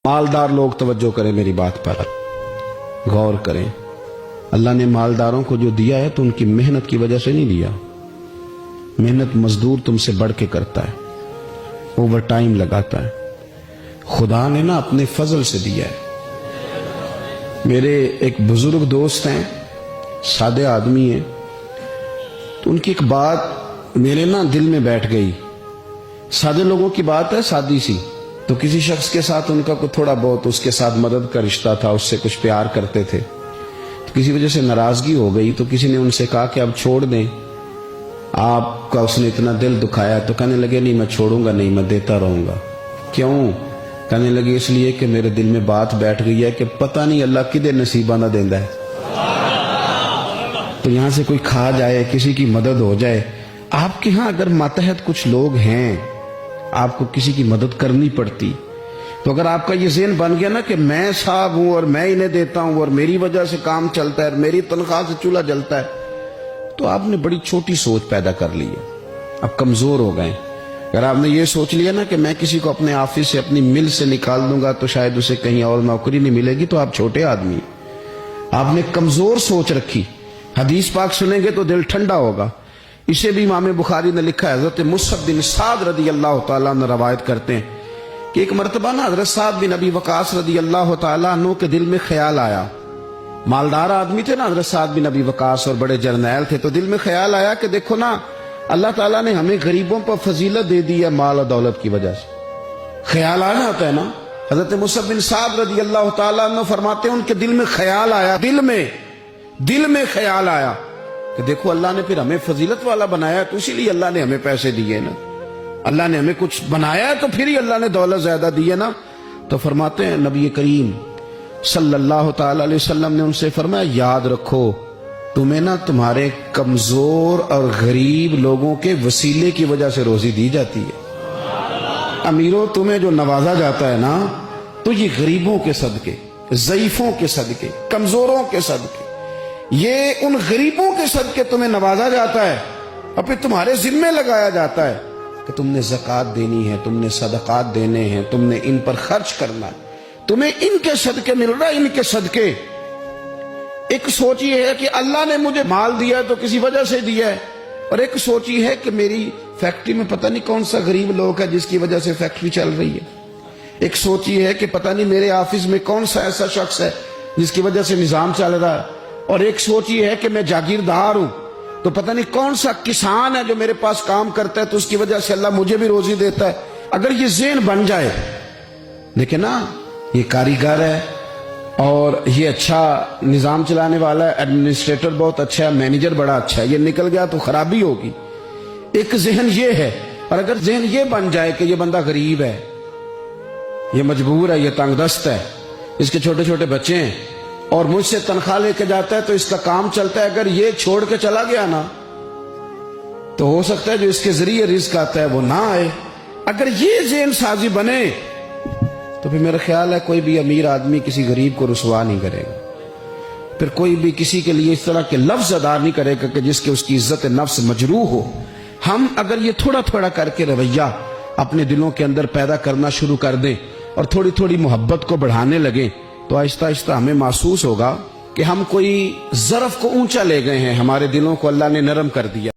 मालदार लोग तवज्जो करें मेरी बात पर, गौर करें। अल्लाह ने मालदारों को जो दिया है तो उनकी मेहनत की वजह से नहीं दिया। मेहनत मजदूर तुमसे बढ़ के करता है, ओवर टाइम लगाता है। खुदा ने ना अपने फजल से दिया है। मेरे एक बुजुर्ग दोस्त हैं, सादे आदमी हैं, तो उनकी एक बात मेरे ना दिल में बैठ गई। सादे लोगों की बात है, सादी सी। तो किसी शख्स के साथ उनका कोई थोड़ा बहुत उसके साथ मदद का रिश्ता था, उससे कुछ प्यार करते थे, तो किसी वजह से नाराजगी हो गई। तो किसी ने उनसे कहा कि अब छोड़ दें, आपका उसने इतना दिल दुखाया। तो कहने लगे नहीं, मैं छोड़ूंगा नहीं, मैं देता रहूंगा। क्यों? कहने लगे इसलिए कि मेरे दिल में बात बैठ गई है कि पता नहीं अल्लाह किदे नसीबा ना देंदा है। तो यहां से कोई खा जाए, किसी की मदद हो जाए। आपके यहां अगर मातहत कुछ लोग हैं, आपको किसी की मदद करनी पड़ती, तो अगर आपका ये ज़हन बन गया ना कि मैं साहब हूं और मैं इन्हें देता हूं और मेरी वजह से काम चलता है, मेरी तनख्वाह से चूल्हा जलता है, तो आपने बड़ी छोटी सोच पैदा कर ली है। अब कमजोर हो गए। अगर आपने ये सोच लिया ना कि मैं किसी को अपने ऑफिस से, अपनी मिल से निकाल दूंगा तो शायद उसे कहीं और नौकरी नहीं मिलेगी, तो आप छोटे आदमी। आपने कमजोर सोच रखी। हदीस पाक सुनेंगे तो दिल ठंडा होगा। इसे भी इमाम बुखारी ने लिखा है। हजरत मुसअब बिन साद रदी अल्लाह तआला अन्हु रवायत करते हैं कि एक मरतबा ना हजरत साद बिन अबी वकास रदी अल्लाह तआला अन्हु के दिल में ख्याल आया। मालदार आदमी थे ना हजरत साद बिन अबी वकास, और बड़े जर्नैल थे। तो दिल में ख्याल आया कि देखो ना, अल्लाह ताला ने हमें गरीबों पर फजीलत दे दी है माल और दौलत की वजह से। ख्याल आना होता है ना। हजरत मुसअब बिन साद रदी अल्लाह तआला अन्हु फरमाते हैं उनके दिल में ख्याल आया, दिल में ख्याल आया कि देखो अल्लाह ने फिर हमें फजीलत वाला बनाया, तो इसीलिए अल्लाह ने हमें पैसे दिए ना। अल्लाह ने हमें कुछ बनाया तो फिर ही अल्लाह ने दौलत ज्यादा दी है ना। तो फरमाते हैं नबी करीम सल्लल्लाहु ताला अलैहि वसल्लम ने उनसे फरमाया, याद रखो तुम्हें ना तुम्हारे कमजोर और गरीब लोगों के वसीले की वजह से रोजी दी जाती है। अमीरों, तुम्हें जो नवाजा जाता है ना, तो ये गरीबों के सदके, ज़ईफों के सदके, कमजोरों के सदके, ये उन गरीबों के सदके तुम्हें नवाजा जाता है। और फिर तुम्हारे जिम्मे लगाया जाता है कि तुमने ज़कात देनी है, तुमने सदकात देने हैं, तुमने इन पर खर्च करना है, तुम्हें इनके सदके मिल रहा है, इनके सदके। एक सोच ये है कि अल्लाह ने मुझे माल दिया तो किसी वजह से दिया है, और एक सोच ये है कि मेरी फैक्ट्री में पता नहीं कौन सा गरीब लोग है जिसकी वजह से फैक्ट्री चल रही है। एक सोच ये है कि पता नहीं मेरे ऑफिस में कौन सा ऐसा शख्स है जिसकी वजह से निजाम चल रहा है। और एक सोच ये है कि मैं जागीरदार हूं, तो पता नहीं कौन सा किसान है जो मेरे पास काम करता है, तो उसकी वजह से अल्लाह मुझे भी रोजी देता है। अगर ये ज़हन बन जाए, देखिए ना, ये कारीगर है और ये अच्छा निजाम चलाने वाला है, एडमिनिस्ट्रेटर बहुत अच्छा है, मैनेजर बड़ा अच्छा है, ये निकल गया तो खराबी होगी। एक जहन ये है। और अगर जहन ये बन जाए कि ये बंदा गरीब है, ये मजबूर है, ये तंगदस्त है, इसके छोटे छोटे बच्चे हैं और मुझसे तनख्वाह लेके जाता है तो इसका काम चलता है, अगर ये छोड़ के चला गया ना, तो हो सकता है जो इसके जरिए रिस्क आता है वो ना आए। अगर ये ज़हन साजी बने तो फिर मेरा ख्याल है कोई भी अमीर आदमी किसी गरीब को रुसवा नहीं करेगा। फिर कोई भी किसी के लिए इस तरह के लफ्ज अदा नहीं करेगा कि जिसके उसकी इज्जत नफ्स मजरूह हो। हम अगर ये थोड़ा थोड़ा करके रवैया अपने दिलों के अंदर पैदा करना शुरू कर दें और थोड़ी थोड़ी मोहब्बत को बढ़ाने लगे, तो आहिस्ता आहिस्ता हमें महसूस होगा कि हम कोई ज़रफ को ऊंचा ले गए हैं, हमारे दिलों को अल्लाह ने नरम कर दिया।